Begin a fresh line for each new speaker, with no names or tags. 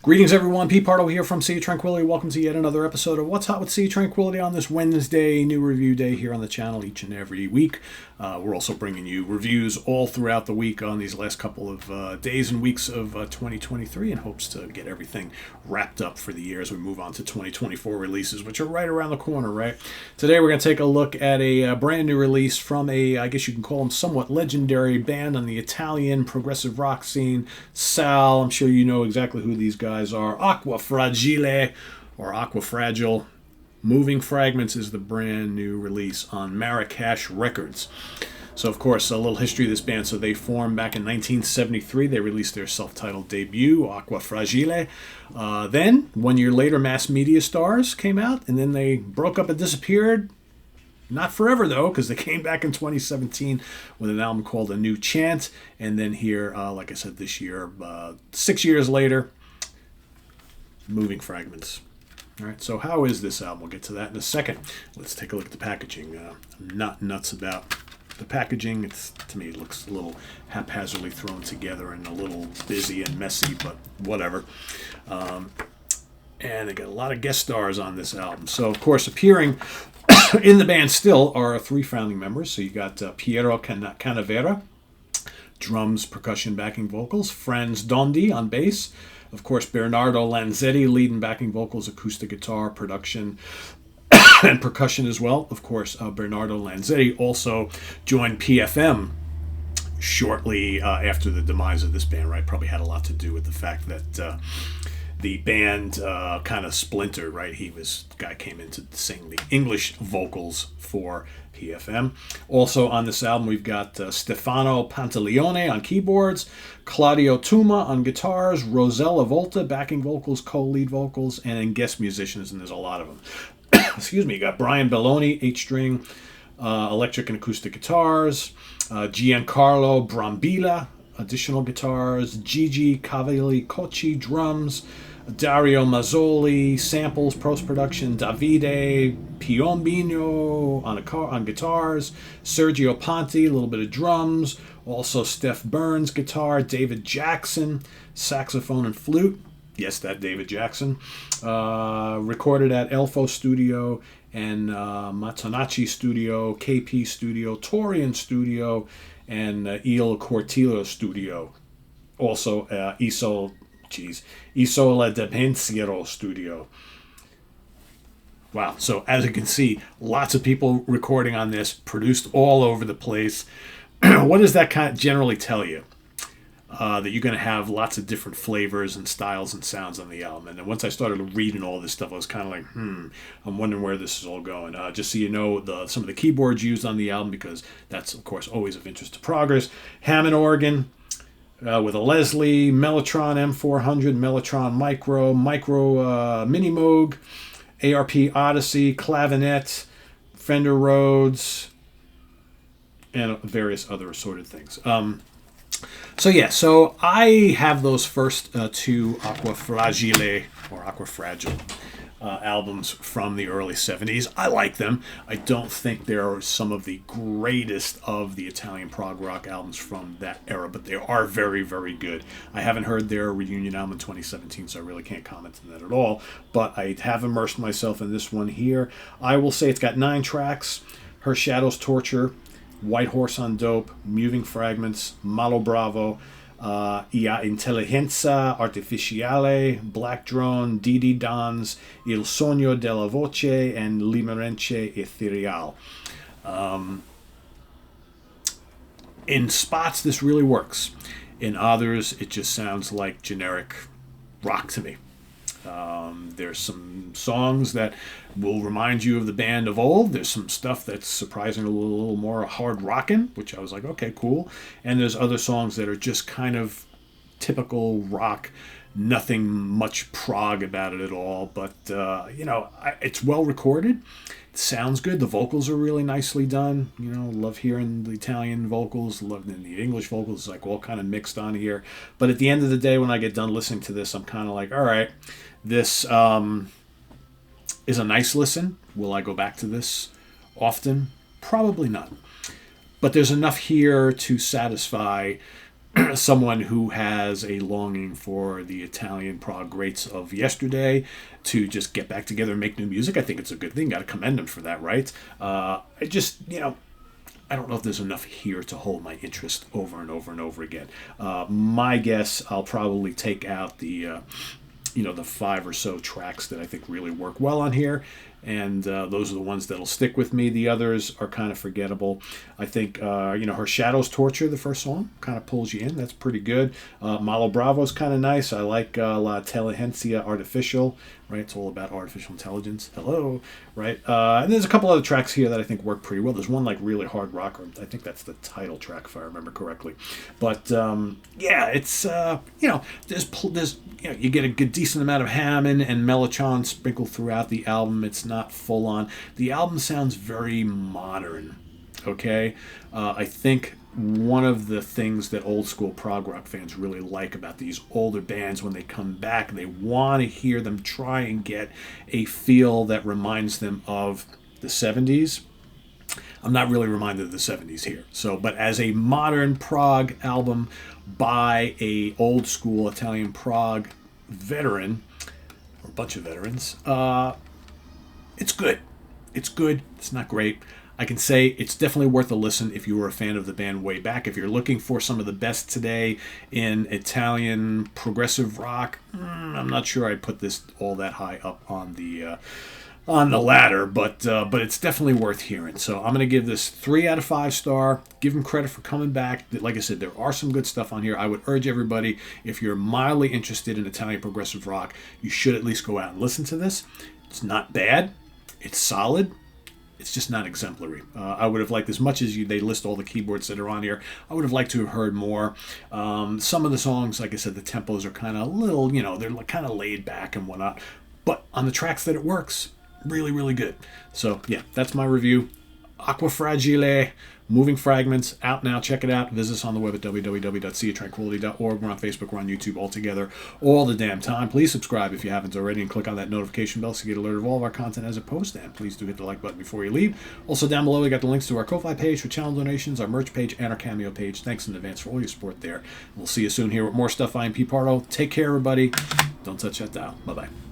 Greetings, everyone. Pete Pardo here from Sea Tranquility. Welcome to yet another episode of What's Hot with Sea Tranquility on this Wednesday, new review day here on the channel each and every week. We're also bringing you reviews all throughout the week on these last couple of days and weeks of 2023 in hopes to get everything wrapped up for the year as we move on to 2024 releases, which are right around the corner, right? Today we're going to take a look at a brand new release from I guess you can call them somewhat legendary band on the Italian progressive rock scene, Sal. I'm sure you know exactly who these guys are. Acqua Fragile or Acqua Fragile Moving Fragments is the brand new release on Marrakesh Records. So, of course, a little history of this band. So they formed back in 1973. They released their self-titled debut, Acqua Fragile. Then, 1 year later, Mass Media Stars came out, and then they broke up and disappeared. Not forever, though, because they came back in 2017 with an album called A New Chant. And then here, like I said, this year, 6 years later, Moving Fragments. All right, so how is this album? We'll get to that in a second. Let's take a look at the packaging. I'm not nuts about the packaging. To me, it looks a little haphazardly thrown together and a little busy and messy, but whatever. And they got a lot of guest stars on this album. So, of course, appearing in the band still are three founding members. So you got Piero Canavera, drums, percussion, backing vocals. Franz Dondi on bass. Of course, Bernardo Lanzetti, lead and backing vocals, acoustic guitar, production, and percussion as well. Of course, Bernardo Lanzetti also joined PFM shortly after the demise of this band, right? Probably had a lot to do with the fact that the band kind of splintered, right? The guy came in to sing the English vocals for PFM. Also on this album, we've got Stefano Pantaleone on keyboards, Claudio Tuma on guitars, Rosella Volta backing vocals, co-lead vocals, and then guest musicians, and there's a lot of them. Excuse me. You got Brian Belloni, 8-string, electric and acoustic guitars, Giancarlo Brambilla, additional guitars, Gigi Cavalli-Cocci, drums, Dario Mazzoli, samples, post-production, Davide Piombino on guitars, Sergio Ponte, a little bit of drums, also Steph Burns, guitar, David Jackson, saxophone and flute. Yes, that David Jackson. Recorded at Elfo Studio and Matonacci Studio, KP Studio, Torian Studio, and Il Cortillo Studio. Also, Isola de Pensiero Studio. Wow. So as you can see, lots of people recording on this, produced all over the place. What does that kind of generally tell you? That you're going to have lots of different flavors and styles and sounds on the album. And then once I started reading all this stuff, I was kind of like, I'm wondering where this is all going. Just so you know, some of the keyboards used on the album, because that's, of course, always of interest to proggers. Hammond organ, with a Leslie, Mellotron M400, Mellotron Micro Mini Moog, ARP Odyssey, clavinet, Fender Rhodes, and various other assorted things. So I have those first two Acqua Fragile or Acqua Fragile albums from the early 70s. I like them. I don't think they're some of the greatest of the Italian prog rock albums from that era, but they are very, very good. I haven't heard their reunion album in 2017, so I really can't comment on that at all, but I have immersed myself in this one here. I will say it's got 9 tracks. Her Shadows Torture, White Horse on Dope, Moving Fragments, Malo Bravo, Ia Intelligenza Artificiale, Black Drone, Didi Dons, Il Sogno della Voce, and Limerence Ethereal. In spots, this really works. In others, it just sounds like generic rock to me. There's some songs that will remind you of the band of old. There's some stuff that's surprisingly a little more hard rockin', which I was like, okay, cool. And there's other songs that are just kind of typical rock, nothing much prog about it at all. But, it's well recorded. It sounds good. The vocals are really nicely done. Love hearing the Italian vocals, love the English vocals. It's like all kind of mixed on here. But at the end of the day, when I get done listening to this, I'm kind of like, all right, this is a nice listen. Will I go back to this often? Probably not. But there's enough here to satisfy someone who has a longing for the Italian prog greats of yesterday to just get back together and make new music, I think it's a good thing. Got to commend them for that, right? I just, I don't know if there's enough here to hold my interest over and over and over again. My guess, I'll probably take out the 5 or so tracks that I think really work well on here, and those are the ones that'll stick with me. The others are kind of forgettable. I think, Her Shadows Torture, the first song, kind of pulls you in. That's pretty good. Malo Bravo's kind of nice. I like La Inteligencia Artificial, right? It's all about artificial intelligence. Hello, right? And there's a couple other tracks here that I think work pretty well. There's one like really hard rock, or I think that's the title track if I remember correctly. But it's there's you get a good decent amount of Hammond and Mellotron sprinkled throughout the album. It's not full on. The album sounds very modern. Okay, I think one of the things that old school prog rock fans really like about these older bands, when they come back, they want to hear them try and get a feel that reminds them of the 70s. I'm not really reminded of the 70s here. But as a modern prog album by a old school Italian prog veteran, or a bunch of veterans, it's good. It's good. It's not great. I can say it's definitely worth a listen if you were a fan of the band way back. If you're looking for some of the best today in Italian progressive rock, I'm not sure I'd put this all that high up on the ladder, but it's definitely worth hearing. So I'm going to give this 3 out of 5 star. Give them credit for coming back. Like I said, there are some good stuff on here. I would urge everybody, if you're mildly interested in Italian progressive rock, you should at least go out and listen to this. It's not bad. It's solid. It's just not exemplary. I would have liked, as much as they list all the keyboards that are on here, I would have liked to have heard more. Some of the songs, like I said, the tempos are kind of little, they're kind of laid back and whatnot. But on the tracks that it works, really, really good. So, yeah, that's my review. Acqua Fragile Moving Fragments, out now. Check it out. Visit us on the web at www.seatranquility.org. We're on Facebook. We're on YouTube, all together, all the damn time. Please subscribe if you haven't already, and click on that notification bell so you get alerted of all of our content as it posts. And please do hit the like button before you leave. Also, down below, we got the links to our Ko-Fi page for channel donations, our merch page, and our Cameo page. Thanks in advance for all your support there. We'll see you soon here with more stuff. I'm Pete Pardo. Take care, everybody. Don't touch that dial. Bye-bye.